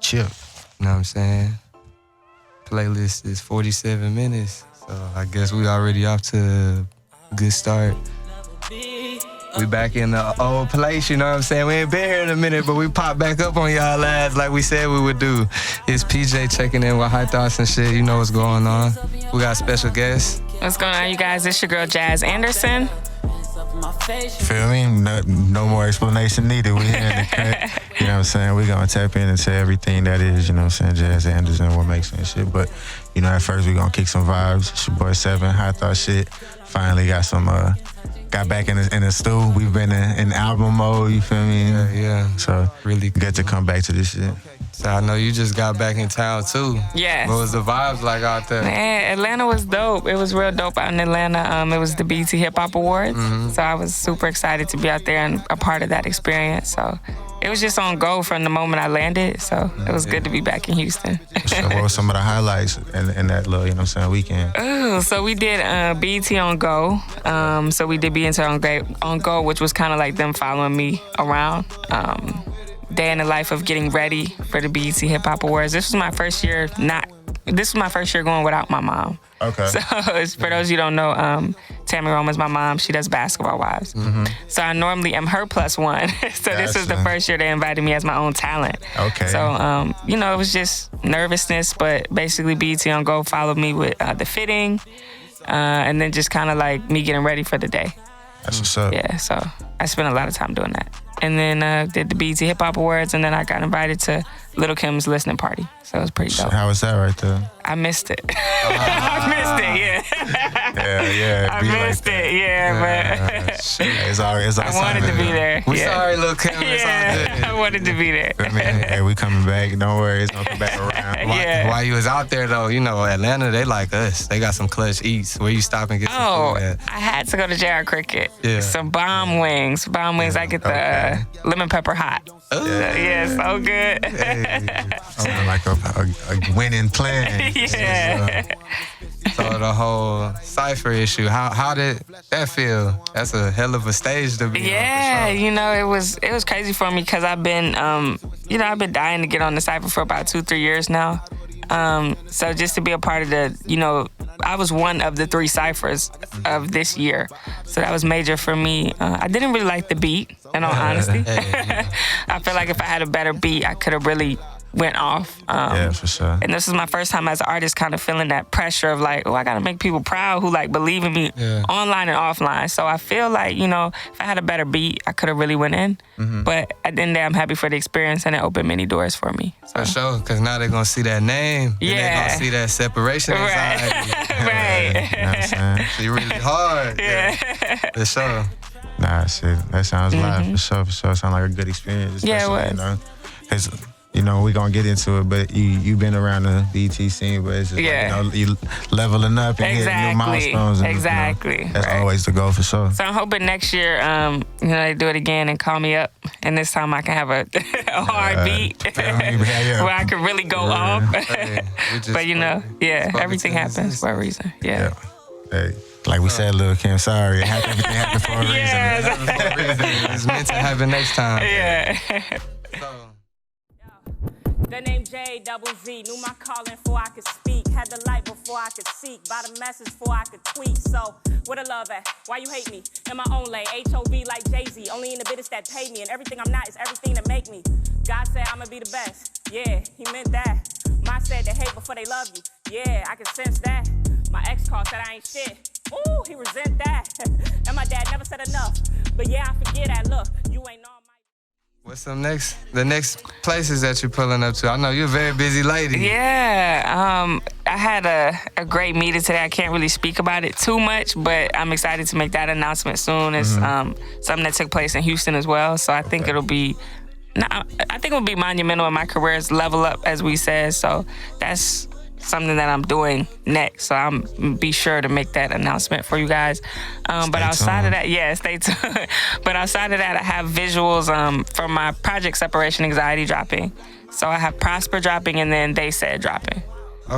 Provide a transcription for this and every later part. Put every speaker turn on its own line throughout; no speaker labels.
chip.
You know what I'm saying? Playlist is 47 minutes, so I guess we already off to a good start. We back in the old place, you know what I'm saying? We ain't been here in a minute, but we popped back up on y'all lads like we said we would do. It's PJ checking in with High Thoughts and shit. You know what's going on. We got special guests.
What's going on, you guys? It's your girl, Jazz Anderson.
Feel me? No more explanation needed. We here in the cut. You know what I'm saying? We gonna tap into everything that is, you know what I'm saying, Jazz Anderson, what makes sense shit. But, you know, at first we gonna kick some vibes. It's your boy Seven, High Thought shit. Finally got some, got back in the stew. We've been in album mode, you feel me?
Yeah.
So,
really
good to come back to this shit.
So I know you just got back in town too.
Yes.
What was the vibes like out there?
Man, Atlanta was dope. It was real dope out in Atlanta. It was the BET Hip Hop Awards. Mm-hmm. So I was super excited to be out there and a part of that experience. So it was just on go from the moment I landed. So it was good to be back in Houston.
So what were some of the highlights in that little, you know what I'm saying, weekend?
Ooh, so we did BET on Go. So we did BET on Go, which was kind of like them following me around. Day in the life of getting ready for the BET Hip Hop Awards. This was my first year going without my mom.
Okay.
So for those you don't know, Tami Roman's my mom. She does Basketball Wives. Mm-hmm. So I normally am her plus one. So this is the first year they invited me as my own talent.
Okay.
So, you know, it was just nervousness, but basically BET on Go followed me with the fitting, and then just kind of like me getting ready for the day.
That's what's up.
Yeah, so I spent a lot of time doing that. And then did the BET Hip Hop Awards, and then I got invited to Lil' Kim's listening party. So it was pretty dope.
How was that right there?
I missed it. I missed it, yeah.
Yeah.
I missed it, yeah, but
it's all
I wanted to be there.
We sorry, Lil' Kim.
Yeah, I wanted to be there.
I mean, hey, we coming back. Don't worry, it's gonna come back around.
While you was out there, though, you know, Atlanta, they like us. They got some clutch eats. Where you stop and get some food at?
I had to go to JR Cricket.
Yeah.
Some bomb wings. I get the lemon pepper hot.
Ooh.
Yeah, so good.
Sound like a winning plan.
Yeah.
So the whole cypher issue, how did that feel? That's a hell of a stage to be on.
Yeah, you know, it was crazy for me because I've been dying to get on the cypher for about 2-3 years now. So just to be a part of the, you know, I was one of the 3 ciphers of this year. So that was major for me. I didn't really like the beat, in all honesty. I feel like if I had a better beat, I could have really went off.
Yeah, for sure.
And this was my first time as an artist kind of feeling that pressure of like, oh, I got to make people proud who like believe in me online and offline. So I feel like, you know, if I had a better beat, I could have really went in. Mm-hmm. But at the end of the day, I'm happy for the experience and it opened many doors for me. So.
For sure, because now they're going to see that name.
Yeah.
And they're going to see that separation anxiety.
Right.
You know what I'm saying?
She really hard.
Yeah.
For sure.
Nah, shit, that sounds live for sure. Sounds like a good experience.
Yeah, it was.
You know, 'cause, you know, we're going to get into it, but you've been around the BET scene, but it's just like, you know, you leveling up and hitting new milestones. And,
exactly.
You know, that's always the goal for sure.
So I'm hoping next year, you know, they do it again and call me up, and this time I can have a hard beat where I can really go off. But, you know, everything happens for a reason. Yeah.
Hey. Like we said, Lil' Kim, sorry. Everything happened for a reason.
It's meant to happen next time.
Yeah.
The name J-double-Z, knew my calling before I could speak. Had the light before I could seek, by the message before I could tweet. So, where the love at? Why you hate me? In my own lane, H-O-V like Jay-Z. Only in the business that pay me, and everything I'm not is everything that make me. God said I'ma be the best. Yeah, he meant that. Mine said they hate before they love you. Yeah, I can sense that. My ex-call said I ain't shit. Ooh, he resent that. And my dad never said enough. But yeah, I forget that. Look, you ain't on my...
What's the next places that you're pulling up to? I know you're a very busy lady.
Yeah, I had a great meeting today. I can't really speak about it too much, but I'm excited to make that announcement soon. It's something that took place in Houston as well, so I think it'll be monumental in my career's level up, as we said. So that's something that I'm doing next. So I'm be sure to make that announcement for you guys. But outside of that, stay tuned. But outside of that, I have visuals from my project Separation Anxiety dropping. So I have Prosper dropping and then They Said dropping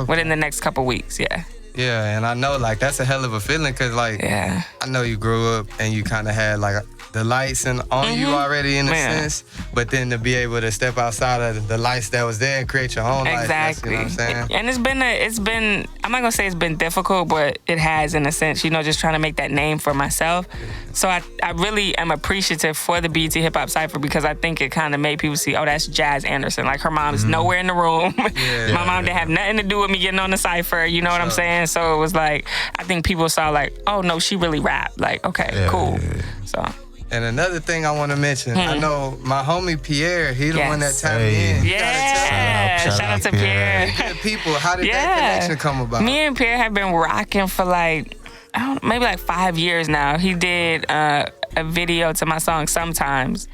within the next couple weeks. Yeah.
Yeah, and I know like that's a hell of a feeling because like
Yeah.
I know you grew up and you kind of had like the lights and on you already in a sense, but then to be able to step outside of the lights that was there and create your own life.
Exactly.
You know what I'm saying?
And it's been I'm not gonna say it's been difficult, but it has in a sense, you know, just trying to make that name for myself. So I really am appreciative for the BET Hip Hop Cypher because I think it kind of made people see, oh, that's Jazz Anderson. Like her mom's nowhere in the room. My mom didn't have nothing to do with me getting on the cypher. You know what I'm saying? So it was like, I think people saw like, oh no, she really rapped. Like, okay, cool. So.
And another thing I want to mention, I know my homie Pierre, he the one that tapped me in.
Yeah, shout out to Pierre.
Good people, how did that connection come about?
Me and Pierre have been rocking for like, I don't know, maybe like 5 years now. He did a video to my song Sometimes,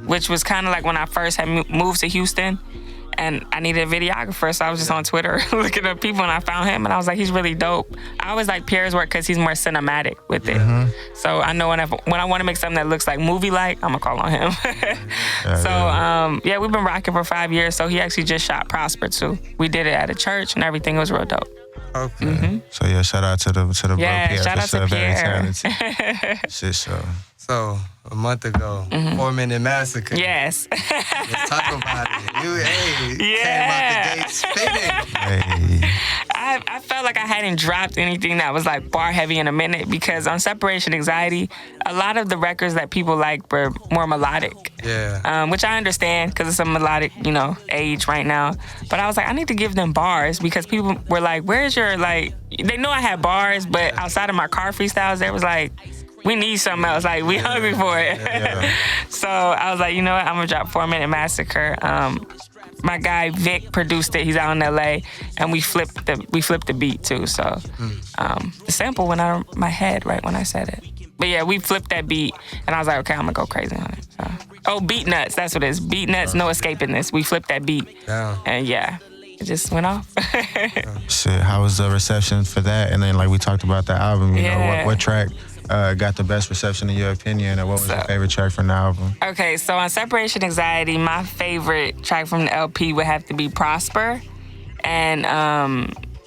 which was kind of like when I first had moved to Houston. And I needed a videographer, so I was just on Twitter looking up people, and I found him, and I was like, he's really dope. I always like Pierre's work because he's more cinematic with it. So I know when I want to make something that looks like movie-like, I'm gonna call on him. We've been rocking for 5 years. So he actually just shot Prosper too. We did it at a church, and everything was real dope.
Okay. So yeah, shout out to the bro Pierre.
Shout out to Pierre.
Shit,
So a month ago, 4 Minute Massacre.
Yes.
Let's talk about it. You came out the gate spinning.
Hey.
I felt like I hadn't dropped anything that was like bar heavy in a minute because on Separation Anxiety, a lot of the records that people like were more melodic.
Yeah.
Which I understand because it's a melodic, age right now. But I was like, I need to give them bars because people were like, where's your, like, they know I had bars, but outside of my car freestyles, they was like, we need something else. Like, we hungry for it. So I was like, you know what? I'm going to drop 4 Minute Massacre. My guy Vic produced it. He's out in LA, and we flipped the beat too. So the sample went out of my head right when I said it. But yeah, we flipped that beat, and I was like, okay, I'm gonna go crazy on it. So. Oh, Beat Nuts, that's what it is. Beat Nuts, no escaping this. We flipped that beat, and yeah, it just went off.
Shit, how was the reception for that? And then like we talked about the album, you know, what track got the best reception in your opinion, and what was your favorite track from the album?
Okay, so on Separation Anxiety, my favorite track from the LP would have to be Prosper, and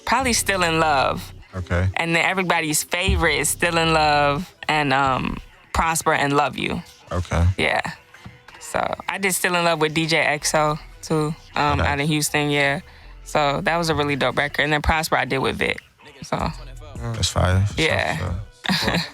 probably Still in Love.
Okay.
And then everybody's favorite is Still in Love and Prosper and Love You.
Okay.
Yeah. So I did Still in Love with DJ EXO too, out in Houston, yeah. So that was a really dope record. And then Prosper I did with Vic. So
that's fire.
Yeah.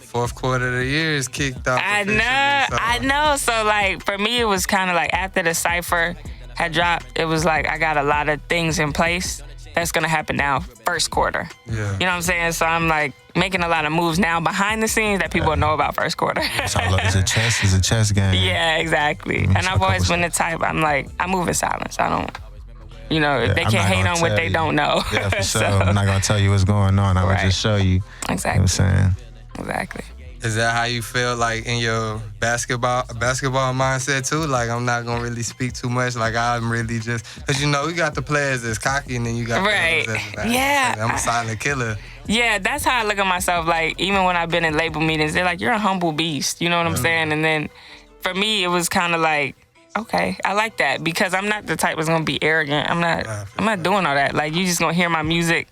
Fourth quarter of the year is kicked off.
I know. So like for me it was kind of like after the cypher had dropped, it was like I got a lot of things in place that's gonna happen now first quarter.
Yeah.
You know what I'm saying? So I'm like making a lot of moves now behind the scenes that people know about first quarter.
It's a chess game.
Yeah, exactly. And I've always been the type, I'm like, I move in silence. I don't, they can't hate on what they don't know.
Yeah, for sure. I'm not gonna tell you what's going on. I would just show you.
Exactly.
You know what I'm saying?
Exactly.
Is that how you feel like in your basketball mindset too? Like I'm not gonna really speak too much. Like I'm really just because we got the players that's cocky and then you got the players that's like, I'm a silent killer.
Yeah, that's how I look at myself. Like even when I've been in label meetings, they're like, "You're a humble beast." You know what I'm saying? And then for me, it was kind of like, okay, I like that because I'm not the type that's gonna be arrogant. I'm not doing all that. Like you just gonna hear my music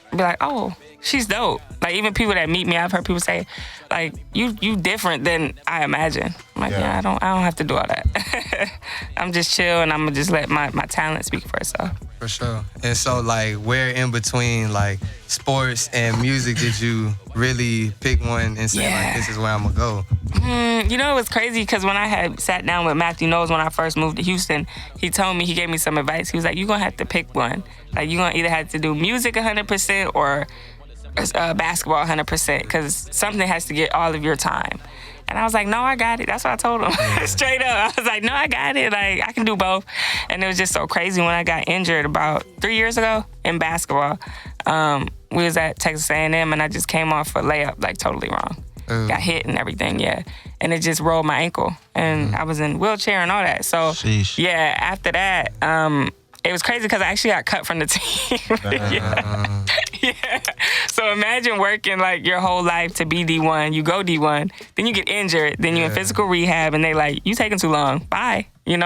and be like, "Oh, she's dope." Like even people that meet me, I've heard people say, like, you different than I imagine. I'm like, I don't have to do all that. I'm just chill and I'm gonna just let my talent speak for itself.
For sure. And so like where in between like sports and music did you really pick one and say like this is where I'm gonna go?
It was crazy because when I had sat down with Matthew Knowles when I first moved to Houston, he gave me some advice. He was like, you're gonna have to pick one. Like you're gonna either have to do music 100% or basketball 100% because something has to get all of your time. And I was like, no, I got it. That's what I told him. Straight up. I was like, no, I got it. Like, I can do both. And it was just so crazy when I got injured about 3 years ago in basketball. We was at Texas A&M and I just came off a layup like totally wrong. Got hit and everything, and it just rolled my ankle. And I was in wheelchair and all that. So, after that, it was crazy because I actually got cut from the team. So imagine working like your whole life to be D1. You go D1, then you get injured, then you're in physical rehab, and they like, you taking too long. Bye.
For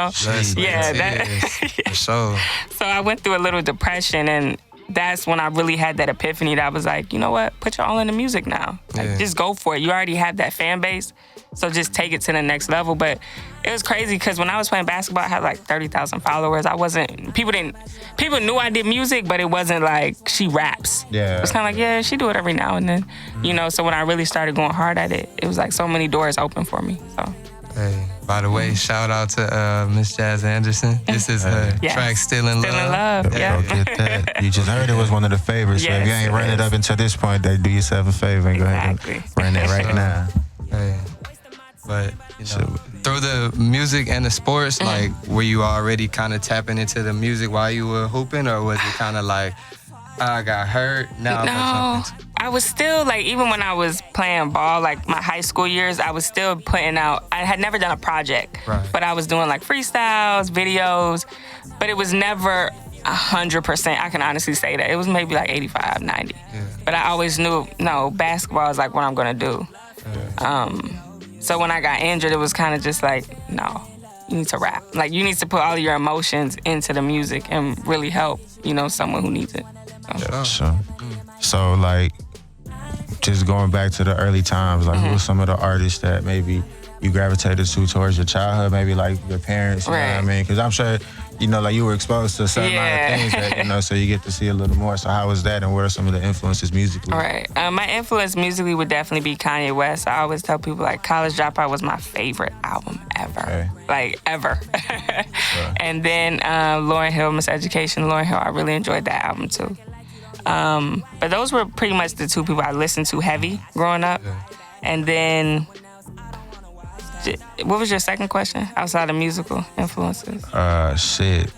sure.
So I went through a little depression, and that's when I really had that epiphany that I was like, you know what, put your all in the music now. Like, just go for it. You already have that fan base, so just take it to the next level. But it was crazy because when I was playing basketball, I had like 30,000 followers. People knew I did music, but it wasn't like she raps.
Yeah.
It was kind of like, yeah, she do it every now and then, you know. So when I really started going hard at it, it was like so many doors open for me. So.
Hey, by the way, shout out to Miss Jazz Anderson. This is her track "Still in Love."
Still in Love, yeah.
Go get that. You just heard it was one of the favorites. So if you ain't run it up until this point, then do yourself a favor and go ahead and run it right now.
Hey, but you know, through the music and the sports, like, were you already kind of tapping into the music while you were hooping, or was it kind of like, I got hurt, now I'm
I was still, like, even when I was playing ball, like my high school years, I was still putting out, I had never done a project, but I was doing like freestyles, videos, but it was never 100%. I can honestly say that. It was maybe like 85, 90. Yeah. But I always knew, no, basketball is like what I'm gonna do. So when I got injured, it was kind of just like, no, you need to rap. Like, you need to put all your emotions into the music and really help, you know, someone who needs it.
So like, just going back to the early times, like, who were some of the artists that maybe you gravitated to towards your childhood? Maybe like your parents, you know what I mean? Because I'm sure, you know, like, you were exposed to a certain amount of things that, you know, so you get to see a little more. So how was that, and what are some of the influences musically?
Right. My influence musically would definitely be Kanye West. I always tell people, like, College Dropout was my favorite album ever.
Okay.
Like, ever. And then Lauryn Hill, Miseducation, Lauryn Hill, I really enjoyed that album too. But those were pretty much the two people I listened to heavy growing up. And then, what was your second question outside of musical influences?
Shit.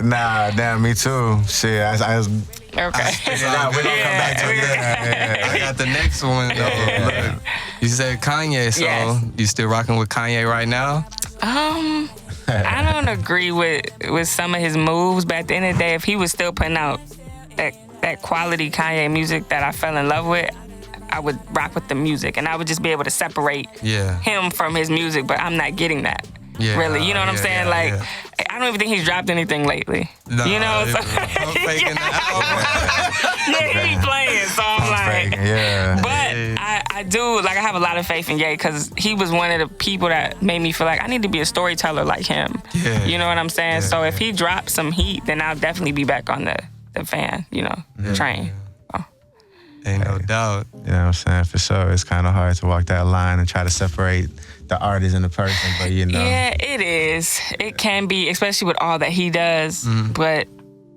Nah, damn, me too. Shit, I was.
Okay.
We're gonna come back to it.
I got the next one though. Look, you said Kanye, so you still rocking with Kanye right now?
I don't agree with some of his moves, but at the end of the day, if he was still putting out that quality Kanye music that I fell in love with, I would rock with the music, and I would just be able to separate him from his music, but I'm not getting that. Really, you know what I'm saying? I don't even think he's dropped anything lately.
No,
you know, so
I'm faking that.
he be playing, so I'm like,
faking,
But I do, like, I have a lot of faith in Ye, because he was one of the people that made me feel like I need to be a storyteller like him. You know what I'm saying? So if he drops some heat, then I'll definitely be back on the fan, you know, train.
Ain't no doubt.
You know what I'm saying? For sure. It's kind of hard to walk that line and try to separate the artist and the person, but you know.
Yeah, it is. It can be, especially with all that he does. But,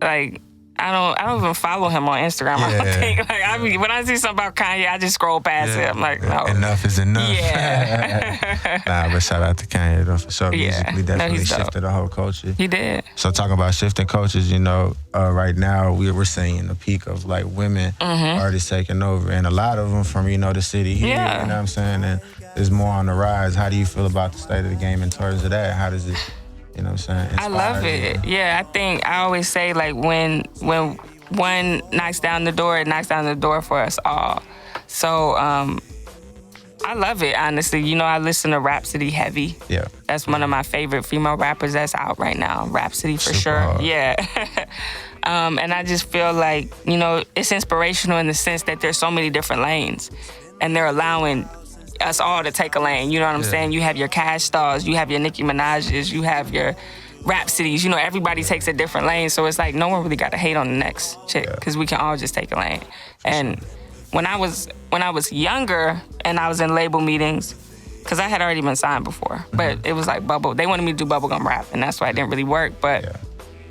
like, I don't even follow him on Instagram. I don't think, like, when I see something about Kanye, I just scroll past it. I'm like, no.
Enough is enough.
Yeah.
Nah, but shout out to Kanye though, for sure. Musically, definitely shifted the whole culture.
He did.
So talking about shifting cultures, you know, right now we're seeing the peak of like women artists taking over, and a lot of them from, you know, the city here. You know what I'm saying? And there's more on the rise. How do you feel about the state of the game in terms of that? How does it, you know what I'm saying,
I love it. Yeah, I always say, like, when one knocks down the door, it knocks down the door for us all. So I love it, honestly. You know, I listen to Rhapsody heavy.
Yeah.
That's one of my favorite female rappers that's out right now. Rhapsody for sure.
Hard.
Yeah. And I just feel like, you know, it's inspirational in the sense that there's so many different lanes, and they're allowing us all to take a lane. You know what I'm saying? You have your Cash Stars, you have your Nicki Minaj's, you have your Rhapsodies. You know, everybody takes a different lane, so it's like no one really got to hate on the next chick, because we can all just take a lane. And when I was younger and I was in label meetings, because I had already been signed before, but it was like they wanted me to do bubblegum rap, and that's why it didn't really work. But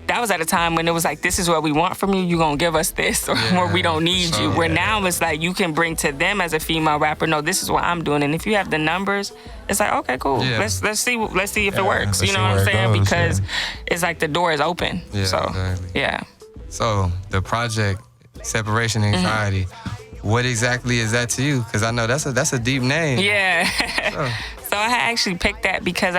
that was at a time when it was like, this is what we want from you, you're going to give us this, or we don't need you. Where now it's like you can bring to them as a female rapper, no, this is what I'm doing. And if you have the numbers, it's like, okay, cool. Let's see if it works. You know what I'm saying? Because it's like the door is open.
So the project, Separation Anxiety, what exactly is that to you? Because I know that's a deep name.
Yeah. So I actually picked that because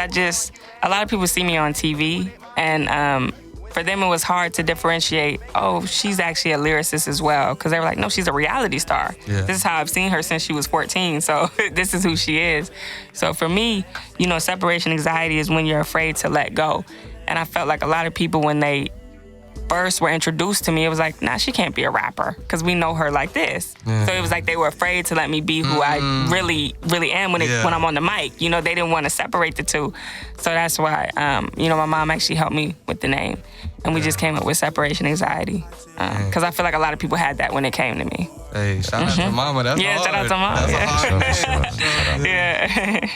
a lot of people see me on TV, and for them, it was hard to differentiate, oh, she's actually a lyricist as well. Because they were like, no, she's a reality star. This is how I've seen her since she was 14. So this is who she is. So for me, you know, separation anxiety is when you're afraid to let go. And I felt like a lot of people, when they first were introduced to me, it was like, nah, she can't be a rapper because we know her like this. So it was like they were afraid to let me be who I really, really am when I'm on the mic. You know, they didn't want to separate the two. So that's why, you know, my mom actually helped me with the name. And we just came up with Separation Anxiety. Because I feel like a lot of people had that when it came to me.
Hey, shout out to mama. That's hard.
Shout out to mama.
That's a hard
Yeah.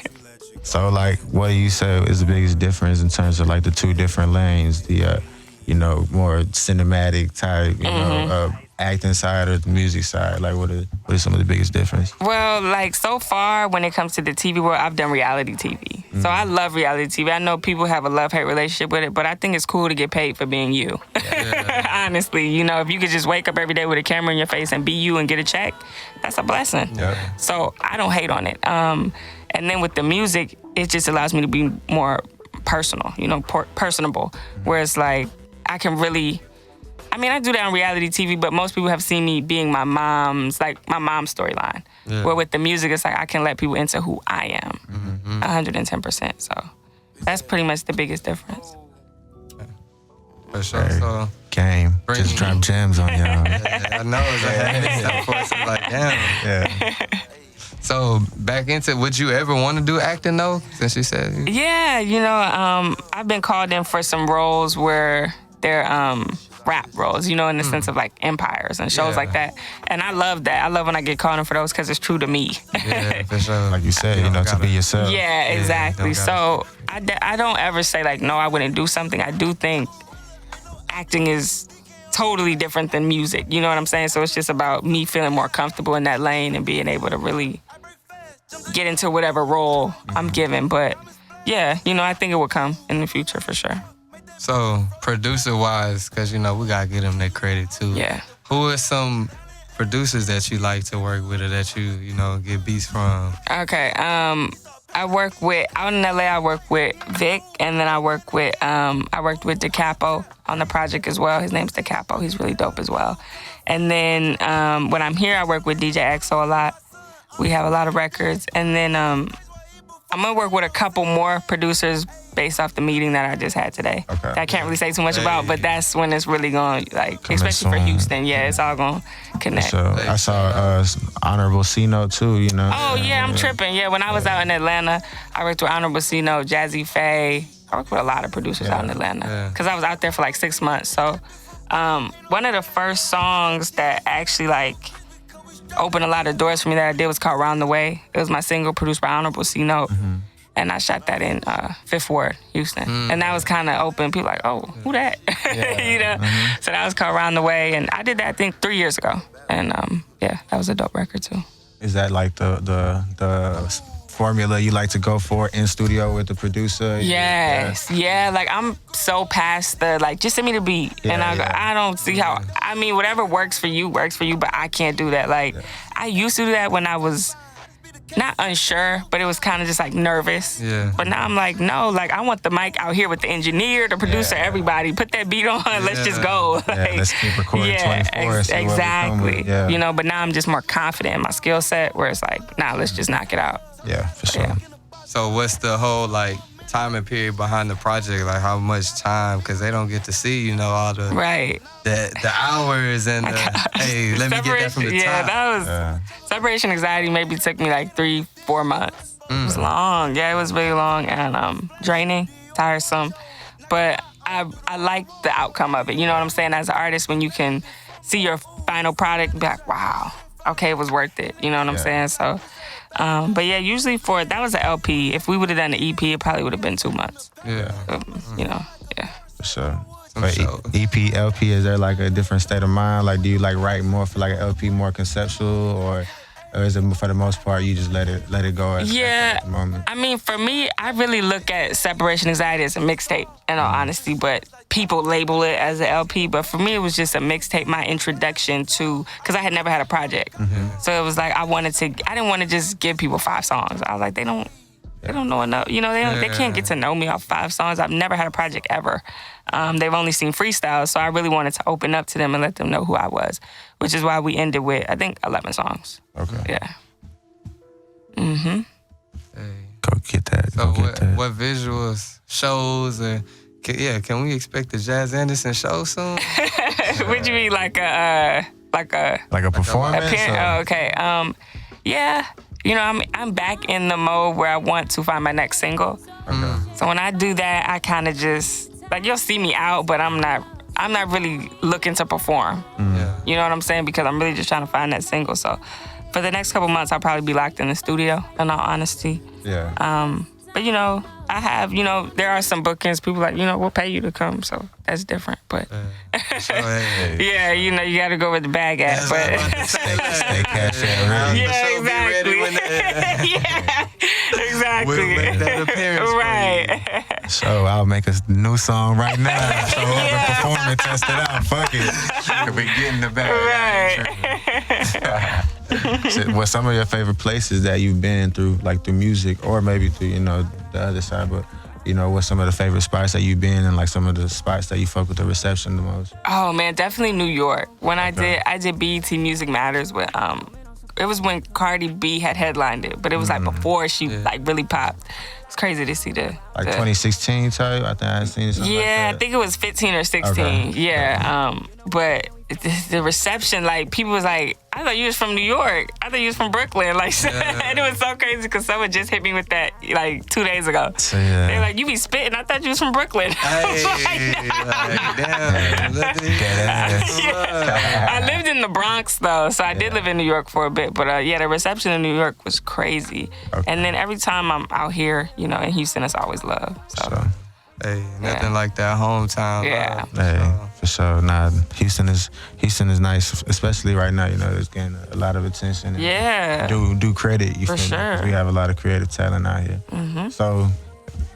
So, like, what do you say is the biggest difference in terms of, like, the two different lanes? The, you know, more cinematic type, you know, acting side or the music side? Like, what are some of the biggest difference?
Well, like, so far, when it comes to the TV world, I've done reality TV. So I love reality TV. I know people have a love-hate relationship with it, but I think it's cool to get paid for being you. Honestly, you know, if you could just wake up every day with a camera in your face and be you and get a check, that's a blessing.
Yeah.
So I don't hate on it. And then with the music, it just allows me to be more personal, you know, personable. Whereas, like, I can really, I mean, I do that on reality TV, but most people have seen me being my mom's storyline. Yeah. Where with the music, it's like I can let people into who I am, 110%. So that's pretty much the biggest difference.
For sure. So
game, just drop gems on y'all.
I know. It's like, damn. Yeah. So back into, would you ever want to do acting though? Since you said,
yeah, you know, I've been called in for some roles where they're rap roles, you know, in the sense of like empires and shows like that. And I love that. I love when I get called in for those because it's true to me.
Yeah, for sure.
Like you said, you know, to be yourself.
Yeah, exactly. So I don't ever say like, no, I wouldn't do something. I do think acting is totally different than music. You know what I'm saying? So it's just about me feeling more comfortable in that lane and being able to really get into whatever role I'm given. But yeah, you know, I think it will come in the future for sure.
So producer-wise, because, you know, we got to give them their credit too.
Yeah.
Who are some producers that you like to work with or that you know, get beats from?
Okay. I work with, out in LA, I work with Vic, and then I worked with DeCapo on the project as well. His name's DeCapo. He's really dope as well. And then when I'm here, I work with DJ EXO a lot. We have a lot of records. And then I'm going to work with a couple more producers based off the meeting that I just had today. Okay. That I can't really say too much about, but that's when it's really going to, like, especially for Houston. Yeah, it's all going to connect.
So I saw Honorable C-Note too, you know.
Oh, yeah, I'm tripping. Yeah, when I was out in Atlanta, I worked with Honorable C-Note, Jazzy Faye. I worked with a lot of producers out in Atlanta because I was out there for like 6 months. So one of the first songs that actually, like, opened a lot of doors for me that I did was called Round the Way. It was my single produced by Honorable C-Note. And I shot that in Fifth Ward, Houston. And that was kind of open. People like, oh, who that? You know? So that was called Round the Way. And I did that, I think, 3 years ago. And yeah, that was a dope record too.
Is that like the formula you like to go for in studio with the producer?
Yes. Yeah, like I'm so past the, like, just send me the beat. And I don't see how, I mean, whatever works for you, but I can't do that. Like, I used to do that when I was not unsure, but it was kind of just like nervous. Yeah. But now I'm like, no, like I want the mic out here with the engineer, the producer, everybody. Put that beat on, let's just go. Like,
let's keep recording 24.
Exactly. You know, but now I'm just more confident in my skill set where it's like, nah, let's just knock it out.
Yeah, for sure.
Yeah.
So what's the whole, like, timing period behind the project? Like, how much time? Because they don't get to see, you know, all the the hours and hey, let me get that from the top.
Yeah, that was Separation Anxiety. Maybe took me like 3-4 months. It was long. Yeah, it was really long and draining, tiresome. But I like the outcome of it. You know what I'm saying? As an artist, when you can see your final product and be like, wow, okay, it was worth it. You know what I'm saying? So. But yeah, usually that was an LP. If we would have done an EP, it probably would have been 2 months. Yeah. You know, yeah.
For sure. But EP, LP, is there like a different state of mind? Like, do you like write more for like an LP, more conceptual, or is it for the most part you just let it go at the moment? I
mean, for me, I really look at Separation Anxiety as a mixtape, in all honesty, but people label it as an LP. But for me, it was just a mixtape, my introduction to, because I had never had a project. So it was like I didn't want to just give people 5 songs. I was like, they don't know enough. You know, they can't get to know me off 5 songs. I've never had a project ever. They've only seen freestyles, so I really wanted to open up to them and let them know who I was, which is why we ended with, I think, 11 songs. Okay. Yeah.
Hey. Go get that.
So what visuals, shows, and Can we expect the Jazz Anderson show soon?
Would you be like a
performance?
Oh, okay. Yeah. You know, I'm back in the mode where I want to find my next single.
Okay.
So when I do that, I kind of just like you'll see me out, but I'm not really looking to perform.
Yeah.
You know what I'm saying? Because I'm really just trying to find that single. So for the next couple months, I'll probably be locked in the studio. In all honesty.
Yeah.
But you know, I have, you know, there are some bookings. People like, you know, we'll pay you to come, so that's different. But yeah, you know, you got to go with the bag at. But
Stay cash out ready.
yeah, exactly. Yeah, exactly.
We'll make that appearance for
right.
So I'll make a new song right now. So whoever perform it, test it out. Fuck it. We getting the bag.
Right.
So, what's some of your favorite places that you've been through, like through music, or maybe through, you know, the other side? But you know, what's some of the favorite spots that you've been in, like some of the spots that you fuck with the reception the most?
Oh man, definitely New York. When I did BET Music Matters with it was when Cardi B had headlined it, but it was like before she like really popped. It's crazy to see the
2016 type. I think I seen something.
Yeah,
like that.
I think it was 15 or 16.
Okay.
Yeah, but the reception, like people was like, I thought you was from New York. I thought you was from Brooklyn. Like, and it was so crazy because someone just hit me with that like 2 days ago.
So, yeah.
They were like, you be spitting. I thought you was from Brooklyn. I lived in the Bronx though, so I did live in New York for a bit. But yeah, the reception in New York was crazy. Okay. And then every time I'm out here, you know, in Houston, it's always love. So.
Hey, nothing like that hometown.
Yeah.
For sure. Nah, Houston is nice, especially right now. You know, it's getting a lot of attention.
Yeah.
Do credit. You
for
feel
sure.
Me? We have a lot of creative talent out here.
Mm-hmm.
So,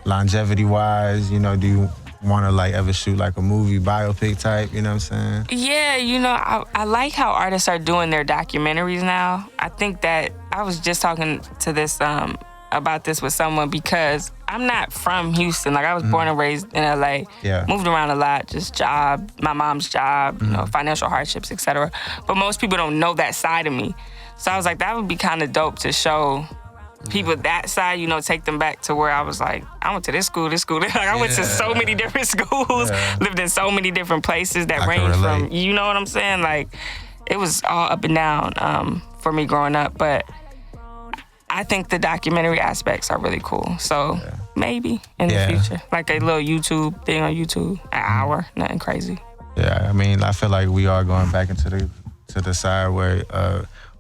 longevity wise, you know, do you want to like ever shoot like a movie biopic type? You know what I'm saying? Yeah.
You know, I like how artists are doing their documentaries now. I think that I was just talking to this about this with someone because I'm not from Houston. Like I was born and raised in LA.
Yeah.
Moved around a lot, just job, my mom's job, you know, financial hardships, etc. But most people don't know that side of me. So I was like, that would be kind of dope to show people that side, you know, take them back to where I was like, I went to this school. Like I went to so many different schools, lived in so many different places that range from, you know what I'm saying? Like it was all up and down for me growing up, but I think the documentary aspects are really cool. So maybe in the future, like a little YouTube thing on YouTube, an hour, nothing crazy.
Yeah, I mean, I feel like we are going back into the side where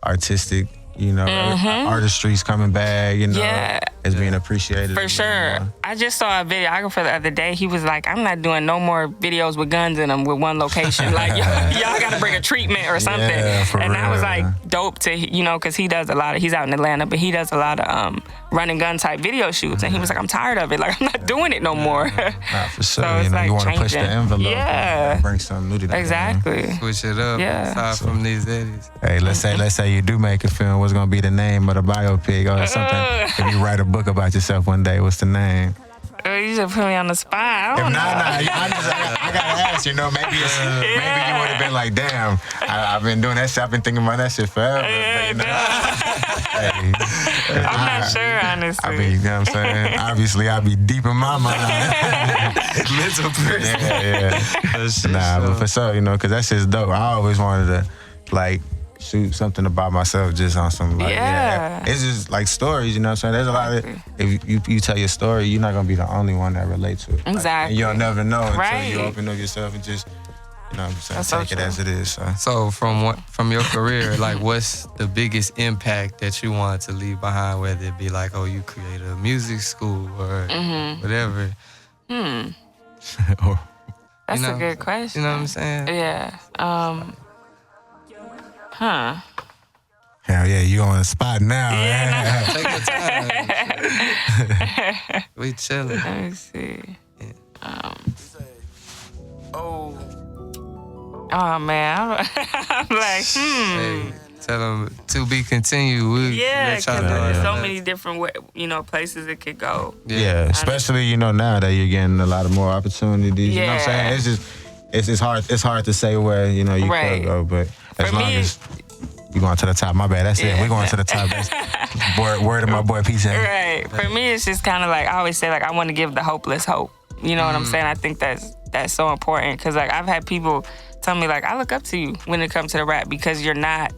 artistic, you know, artistry's coming back, you know, is being appreciated.
For sure. I just saw a videographer the other day. He was like, I'm not doing no more videos with guns in them with one location. Like, y'all got to bring a treatment or something.
Yeah, for
and
real,
that was like dope to, you know, because he does a lot of, he's out in Atlanta, but he does a lot of run and gun type video shoots. And he was like, I'm tired of it. Like, I'm not doing it no more.
Nah, for sure.
So it's
you know,
like
you want to
changing.
push the envelope.
Yeah.
And bring something new to the game.
Exactly.
Switch it up.
Yeah.
Aside from these eddies.
Hey, let's say you do make a film. What's gonna be the name of the biopic or something? If you write a book about yourself one day, what's the name?
You just put me on the spot. I don't know.
I gotta ask. You know, maybe you would have been like, damn, I've been doing that shit. I've been thinking about that shit forever. But, you know,
I'm not sure, honestly.
I mean, you know what I'm saying? Obviously, I'll be deep in my mind.
Mental person.
Yeah. But for sure, you know, because that shit's dope. I always wanted to, like, shoot something about myself just on some, like, it's just like stories, you know what I'm saying? There's a lot of, if you tell your story, you're not going to be the only one that relates to it.
Exactly.
Like, and you'll never know
right.
until you open up yourself and just, you know what I'm saying,
That's
take
so
it as it is.
So from your career, like what's the biggest impact that you want to leave behind, whether it be like, oh, you created a music school or whatever?
That's a good question.
You know what I'm saying?
Yeah.
Hell yeah, you on the spot now.
Yeah.
Take your time. We chilling.
Let me see. Oh man, I'm like,
Hey, tell them to be continued.
Yeah,
let y'all
because
know
there's
that.
so many different, places it could go.
Yeah, especially, you know, now that you're getting a lot of more opportunities. You know what I'm saying? It's hard to say where, you know, you could go, but as long as you going to the top, my bad, that's it. We're going to the top. Word to my boy PJ.
Right. For me, it's just kind of like, I always say, like, I want to give the hopeless hope. You know what I'm saying? I think that's so important because like I've had people tell me like I look up to you when it comes to the rap because you're not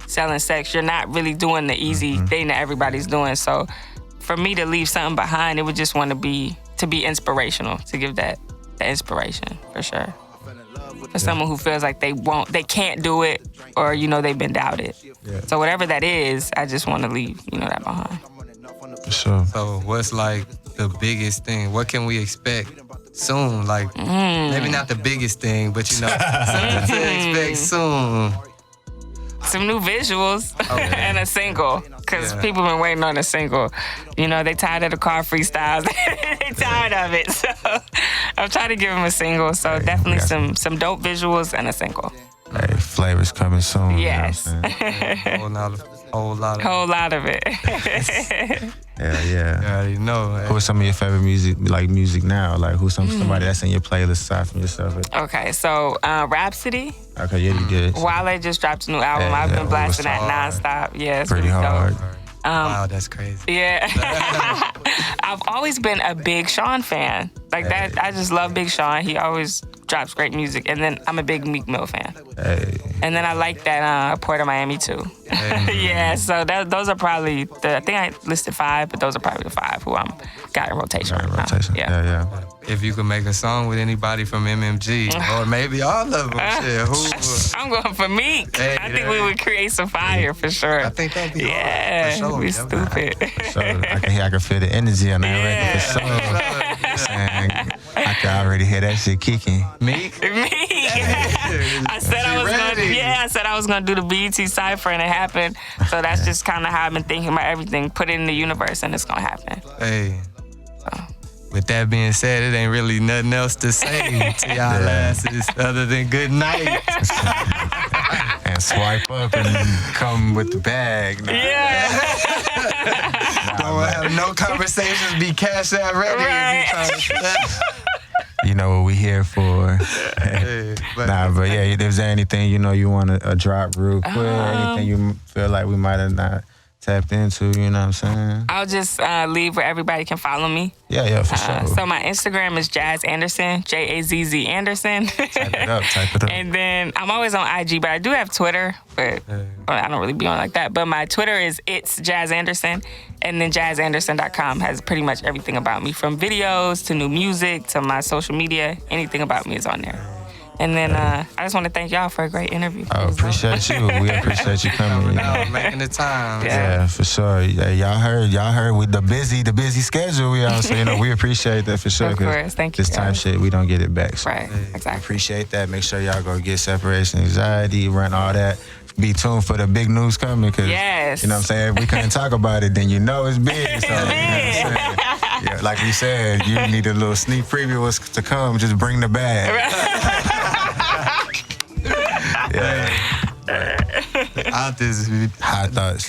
selling sex. You're not really doing the easy thing that everybody's doing. So for me to leave something behind, it would just want to be inspirational, to give that inspiration for sure. For someone who feels like they can't do it, or they've been doubted. Yeah. So whatever that is, I just want to leave that behind.
For sure.
So what's like the biggest thing? What can we expect soon? Like maybe not the biggest thing, but something to expect soon.
Some new visuals and a single. Because people been waiting on a single. They tired of the car freestyles. They tired of it. So I'm trying to give them a single. So definitely some dope visuals and a single.
Hey, flavors coming soon.
Yes.
Whole lot of it.
Yeah.
You already know.
Who's some of your favorite music now? Like who's somebody that's in your playlist aside from yourself?
Okay, so Rhapsody.
Okay, yeah, you did.
Wale just dropped a new album. I've been blasting that nonstop. Yeah, it's
pretty
really
hard.
dope.
Wow, that's crazy.
Yeah. I've always been a Big Sean fan. Like that, I just love Big Sean. He always drops great music. And then I'm a big Meek Mill fan.
Hey.
And then I like that Port of Miami too. Yeah, so those are probably I think I listed 5, but those are probably the 5 who I'm got in rotation right now.
Yeah.
If you could make a song with anybody from MMG, or maybe all of them,
I'm going for Meek. I think we would create some fire for sure.
I think that'd be
hard.
For sure.
We stupid.
So I can feel the energy on that record for sure. I can already hear that shit kicking.
Meek?
I said I was gonna do the BET cypher and it happened. So that's just kind of how I've been thinking about everything. Put it in the universe and it's gonna happen.
Hey. With that being said, it ain't really nothing else to say to y'all asses other than good night.
And swipe up and come with the bag.
Don't have no conversations, be cash out ready.
Right.
You know what we here for. But if there's anything you want to drop real quick, anything you feel like we might have not tapped into, you know what I'm saying?
I'll just leave where everybody can follow me.
Yeah, for sure.
So my Instagram is Jazz Anderson, Jazz Anderson.
Type it up.
And then I'm always on IG, but I do have Twitter, but I don't really be on like that. But my Twitter is It's Jazz Anderson, and then jazzanderson.com has pretty much everything about me, from videos to new music to my social media. Anything about me is on there. And then I just want to thank y'all for a great interview.
Oh, appreciate you. We appreciate you coming.
Making the time.
Yeah, for sure. Yeah, y'all heard with the busy schedule we on. So we appreciate that for sure.
Of course, thank you.
This time shit, we don't get it back. So
right, exactly.
Appreciate that. Make sure y'all go get Separation Anxiety, run all that. Be tuned for the big news coming, because
yes.
You know what I'm saying? If we couldn't talk about it, then it's big. So, you know what I'm saying? Yeah, like we said, you need a little sneak preview what's to come. Just bring the bag.
Out this
hot thoughts.